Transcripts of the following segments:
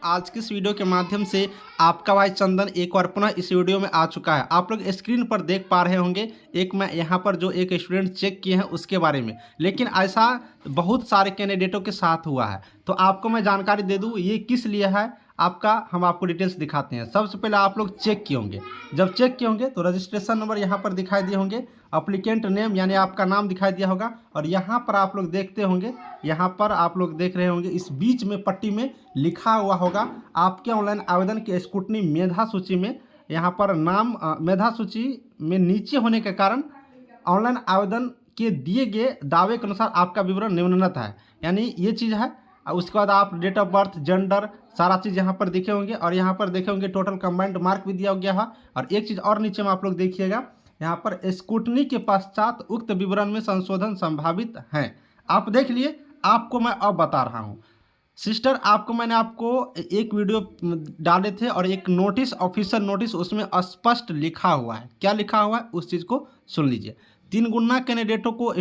आज की इस वीडियो के माध्यम से आपका भाई चंदन एक बार पुनः इस वीडियो में आ चुका है। आप लोग स्क्रीन पर देख पा रहे होंगे एक मैं यहाँ पर जो एक स्टूडेंट चेक किए हैं उसके बारे में, लेकिन ऐसा बहुत सारे कैंडिडेटों के साथ हुआ है। तो आपको मैं जानकारी दे दूँ ये किस लिए है, आपका हम आपको डिटेल्स दिखाते हैं। सबसे पहले आप लोग चेक किए होंगे, जब चेक किए होंगे तो रजिस्ट्रेशन नंबर यहाँ पर दिखाई दिए होंगे, अप्लीकेंट नेम यानी आपका नाम दिखाई दिया होगा, और यहाँ पर आप लोग देखते होंगे, यहाँ पर आप लोग देख रहे होंगे इस बीच में पट्टी में लिखा हुआ होगा आपके ऑनलाइन आवेदन के स्क्रूटनी मेधा सूची में। यहाँ पर नाम मेधा सूची में नीचे होने के कारण ऑनलाइन आवेदन के दिए गए दावे के अनुसार आपका विवरण निम्नलिखित है, यानी ये चीज़ है। उसके बाद आप डेट ऑफ बर्थ, जेंडर, सारा चीज़ यहाँ पर देखे होंगे, और यहाँ पर देखे होंगे टोटल कंबाइंड मार्क भी दिया गया है। और एक चीज़ और नीचे में आप लोग देखिएगा, यहाँ पर स्क्रूटनी के पश्चात उक्त विवरण में संशोधन संभावित है। आप देख लिए, आपको मैं अब बता रहा हूँ सिस्टर, आपको मैंने आपको एक वीडियो डाले थे और एक नोटिस, ऑफिशियल नोटिस, उसमें स्पष्ट लिखा हुआ है। क्या लिखा हुआ है उस चीज़ को सुन लीजिए। 3 गुना कैंडिडेटों को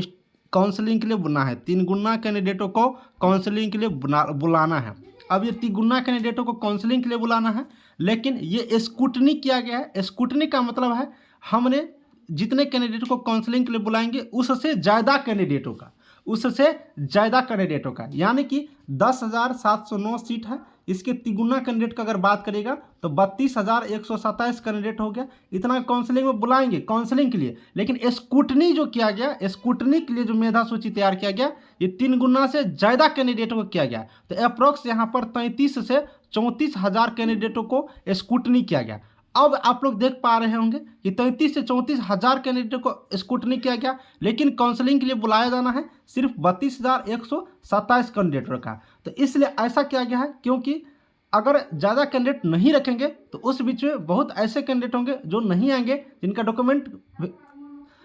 काउंसलिंग के लिए बुलाना है, 3 गुना कैंडिडेटों को काउंसलिंग के लिए बुलाना है। अब ये 3 गुना कैंडिडेटों को काउंसलिंग के लिए बुलाना है, लेकिन ये स्क्रूटनी किया गया है। स्क्रूटनी का मतलब है हमने जितने कैंडिडेट को काउंसलिंग के लिए बुलाएंगे उससे ज़्यादा कैंडिडेटों का, यानी कि 10,709 सीट है, इसके तिगुना कैंडिडेट का अगर बात करेगा तो 32,127 कैंडिडेट हो गया। इतना काउंसलिंग में बुलाएंगे काउंसलिंग के लिए, लेकिन स्क्रूटनी जो किया गया, स्क्रूटनी के लिए जो मेधा सूची तैयार किया गया, ये 3 गुना से ज़्यादा कैंडिडेटों को किया गया। तो अप्रॉक्स यहाँ पर 33 से 34 हज़ार कैंडिडेटों को स्क्रूटनी किया गया। अब आप लोग देख पा रहे होंगे कि 33 से 34 हज़ार कैंडिडेटों को स्क्रूटनी किया गया, लेकिन काउंसलिंग के लिए बुलाया जाना है सिर्फ 32,127 कैंडिडेटों का। तो इसलिए ऐसा किया गया है, क्योंकि अगर ज़्यादा कैंडिडेट नहीं रखेंगे तो उस बीच में बहुत ऐसे कैंडिडेट होंगे जो नहीं आएंगे, जिनका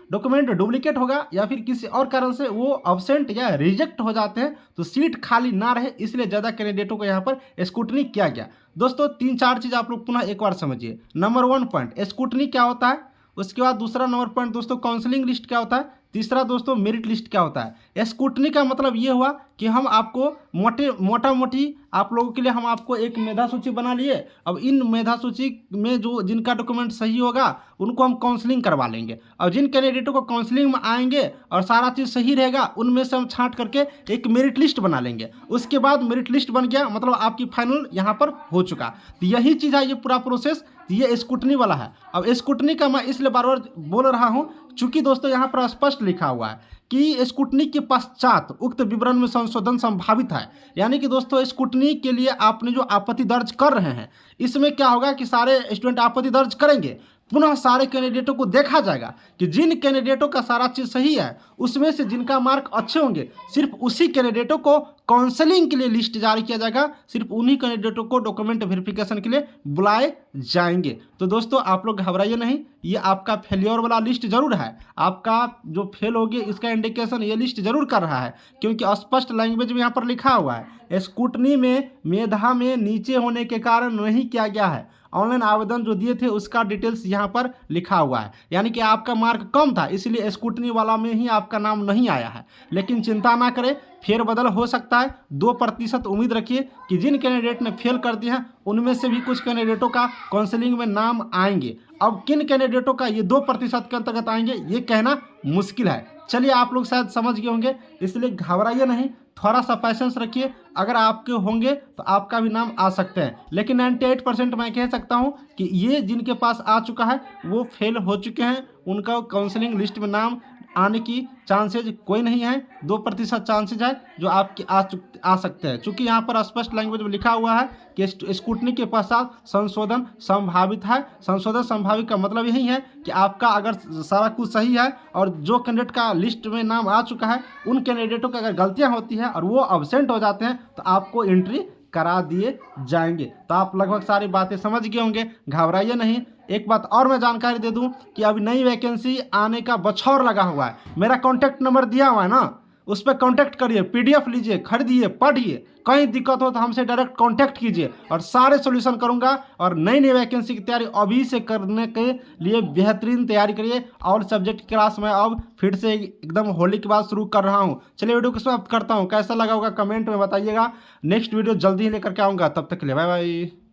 डॉक्यूमेंट डुप्लीकेट होगा या फिर किसी और कारण से वो अब्सेंट या रिजेक्ट हो जाते हैं, तो सीट खाली ना रहे, इसलिए ज़्यादा कैंडिडेटों को यहाँ पर स्क्रूटनी किया गया। दोस्तों 3-4 चीज़ आप लोग पुनः एक बार समझिए। नंबर 1 पॉइंट स्क्रूटनी क्या होता है, उसके बाद दूसरा नंबर पॉइंट दोस्तों काउंसलिंग लिस्ट क्या होता है, तीसरा दोस्तों मेरिट लिस्ट क्या होता है। स्क्रूटनी का मतलब ये हुआ कि हम आपको मोटा मोटी आप लोगों के लिए हम आपको एक मेधा सूची बना लिए। अब इन मेधा सूची में जो जिनका डॉक्यूमेंट सही होगा उनको हम काउंसलिंग करवा लेंगे, और जिन कैंडिडेटों को काउंसलिंग में आएंगे और सारा चीज़ सही रहेगा उनमें से हम छांट करके एक मेरिट लिस्ट बना लेंगे। उसके बाद मेरिट लिस्ट बन गया मतलब आपकी फाइनल यहाँ पर हो चुका। तो यही चीज़ है, ये पूरा प्रोसेस ये स्क्रूटनी वाला है। अब स्क्रूटनी का मैं इसलिए बार बार बोल रहा हूँ चूंकि दोस्तों यहाँ पर स्पष्ट लिखा हुआ है कि स्क्रूटनी के पश्चात उक्त विवरण में संशोधन संभावित है, यानी कि दोस्तों स्क्रूटनी के लिए आपने जो आपत्ति दर्ज कर रहे हैं, इसमें क्या होगा कि सारे स्टूडेंट आपत्ति दर्ज करेंगे, पुनः सारे कैंडिडेटों को देखा जाएगा कि जिन कैंडिडेटों का सारा चीज़ सही है उसमें से जिनका मार्क अच्छे होंगे सिर्फ उसी कैंडिडेटों को काउंसलिंग के लिए लिस्ट जारी किया जाएगा, सिर्फ उन्हीं कैंडिडेटों को डॉक्यूमेंट वेरिफिकेशन के लिए बुलाए जाएंगे। तो दोस्तों आप लोग घबराइए नहीं, ये आपका फेलियर वाला लिस्ट जरूर है, आपका जो फेल हो गया इसका इंडिकेशन ये लिस्ट जरूर कर रहा है, क्योंकि स्पष्ट लैंग्वेज में यहाँ पर लिखा हुआ है स्क्रूटनी में मेधा में नीचे होने के कारण नहीं किया गया है। ऑनलाइन आवेदन जो दिए थे उसका डिटेल्स यहाँ पर लिखा हुआ है, यानी कि आपका मार्क कम था इसलिए स्क्रूटनी वाला में ही आपका नाम नहीं आया है। लेकिन चिंता ना करें, फेरबदल हो सकता है। 2% उम्मीद रखिए कि जिन कैंडिडेट ने फेल कर दिए हैं उनमें से भी कुछ कैंडिडेटों का काउंसलिंग में नाम आएंगे। अब किन कैंडिडेटों का ये 2% के अंतर्गत आएंगे ये कहना मुश्किल है। चलिए आप लोग शायद समझ गए होंगे, इसलिए घबराइए नहीं, थोड़ा सा पैसेंस रखिए। अगर आपके होंगे तो आपका भी नाम आ सकते हैं, लेकिन 98% मैं कह सकता हूं कि ये जिनके पास आ चुका है वो फेल हो चुके हैं, उनका काउंसलिंग लिस्ट में नाम आने की चांसेज कोई नहीं है। 2% चांसेज है जो आपके आ सकते हैं, चूँकि यहाँ पर स्पष्ट लैंग्वेज में लिखा हुआ है कि स्क्रूटनी के पश्चात संशोधन संभावित है। संशोधन संभावित का मतलब यही है कि आपका अगर सारा कुछ सही है और जो कैंडिडेट का लिस्ट में नाम आ चुका है उन कैंडिडेटों की अगर गलतियाँ होती हैं और वो अब्सेंट हो जाते हैं तो आपको एंट्री करा दिए जाएंगे। तो आप लगभग सारी बातें समझ गए होंगे, घबराइए नहीं। एक बात और मैं जानकारी दे दूं कि अभी नई वैकेंसी आने का बछौर लगा हुआ है, मेरा कॉन्टैक्ट नंबर दिया हुआ है ना, उस पर कॉन्टैक्ट करिए, PDF लीजिए, खरीदिए, पढ़िए। कहीं दिक्कत हो तो हमसे डायरेक्ट कॉन्टैक्ट कीजिए और सारे सॉल्यूशन करूंगा। और नई नई वैकेंसी की तैयारी अभी से करने के लिए बेहतरीन तैयारी करिए। और सब्जेक्ट की क्लास में अब फिर से एकदम होली के बाद शुरू कर रहा हूँ। चलिए वीडियो को समाप्त करता हूँ, कैसा लगा होगा कमेंट में बताइएगा। नेक्स्ट वीडियो जल्दी ही लेकर के आऊँगा, तब तक के लिए बाय बाय।